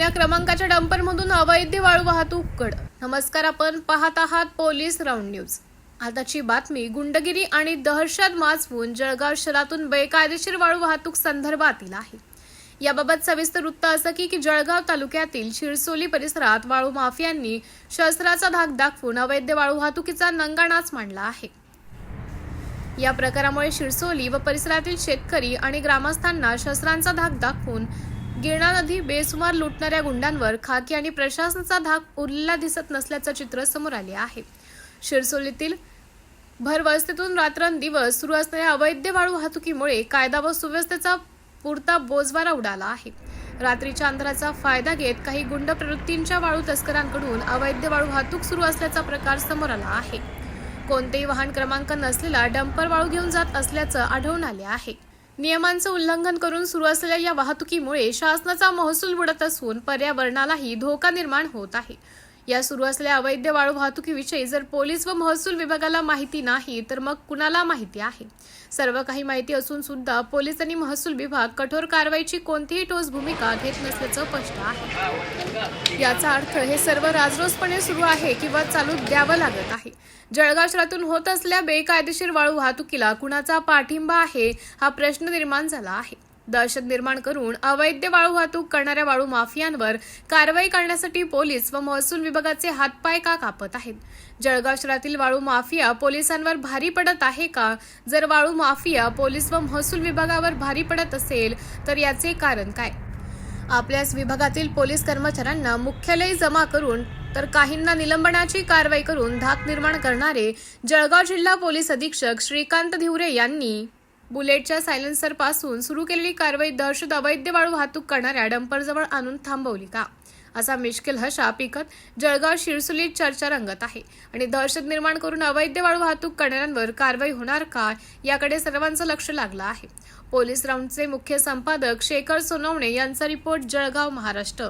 पहिल्या क्रमांकाच्या डंपरमधून अवैध वाळू वाहतूक उघड। नमस्कार, आपण पाहत आहात पोलीस राऊंड न्यूज। आताची बातमी गुंडगिरी आणि दहशत माजवून जळगाव शहरातून बेकायदेशीर वाळू वाहतूक संदर्भातील आहे। याबाबत सविस्तर वृत्त असं की जळगाव तालुक्यातील शिरसोली परिसरात वाळू माफियांनी शस्त्राचा धाक दाखवून अवैध वाळू वाहतुकीचा नंगानाच मांडला आहे। या प्रकारामुळे शिरसोली व परिसरातील शेतकरी आणि ग्रामस्थांना शस्त्रांचा धाक दाखवून गिरणा नदी बेसुमार लुटणाऱ्या गुंडांवर खाकी आणि प्रशासनाचा धाक उरलेला दिसत नसल्याचं चित्र समोर आले आहे। शिरसोलीतील भरवस्तीतून रात्रंदिवस सुरू असणाऱ्या अवैध वाळू वाहतुकीमुळे कायदा व सुव्यवस्थेचा पुरता बोजवारा उडाला आहे। रात्रीच्या अंधाराचा फायदा घेत काही गुंड प्रवृत्तींच्या वाळू तस्करांकडून अवैध वाळू वाहतूक सुरू असल्याचा प्रकार समोर आला आहे। कोणतेही वाहन क्रमांक नसलेला डंपर वाळू घेऊन जात असल्याचं आढळून आले आहे। नियमांचं उल्लंघन करून सुरू असलेल्या या वाहतुकीमुळे शासनाचा महसूल बुडत असून पर्यावरणालाही धोका निर्माण होत आहे। या सुरू असलेल्या अवैध वाळू वाहतुकीविषयी जर पोलीस व महसूल विभागाला माहिती नाही तर मग कुणाला माहिती आहे? सर्व काही माहिती असून सुद्धा पोलीस आणि महसूल विभाग कठोर कारवाईची कोणतीही ठोस भूमिका घेत नसल्याचं स्पष्ट आहे। याचा अर्थ हे सर्व राजरोसपणे सुरू आहे किंवा चालू द्यावं लागत आहे। जळगाव शहरातून होत असलेल्या बेकायदेशीर वाळू वाहतुकीला कुणाचा पाठिंबा आहे हा प्रश्न निर्माण झाला आहे। दहशत निर्माण करून अवैध वाळू वाहतूक करणाऱ्या वाळू माफियांवर कारवाई करण्यासाठी पोलीस व महसूल विभागाचे हातपाय का कापत आहेत? जळगाव शहरातील वाळू माफिया पोलिसांवर भारी पडत आहे का? जर वाळू माफिया पोलीस व महसूल विभागावर भारी पडत असेल तर याचे कारण काय? आपल्याच विभागातील पोलीस कर्मचाऱ्यांना मुख्यालय जमा करून तर काहींना निलंबनाची कारवाई करून धाक निर्माण करणारे जळगाव जिल्हा पोलीस अधीक्षक श्रीकांत धिवरे यांनी बुलेटच्या सायलेन्सर पासून सुरू केलेली कारवाई दहशत अवैध वाळू वाहतूक करणाऱ्या डंपरजवळ आणून थांबवली का? असा मिश्किल हशा पिकत जळगाव शिरसोलीत चर्चा रंगत आहे आणि दहशत निर्माण करून अवैध वाळू वाहतूक करणाऱ्यांवर कारवाई होणार का याकडे सर्वांचं लक्ष लागलं आहे। पोलीस राऊंडचे मुख्य संपादक शेखर सोनवणे यांचा रिपोर्ट, जळगाव, महाराष्ट्र।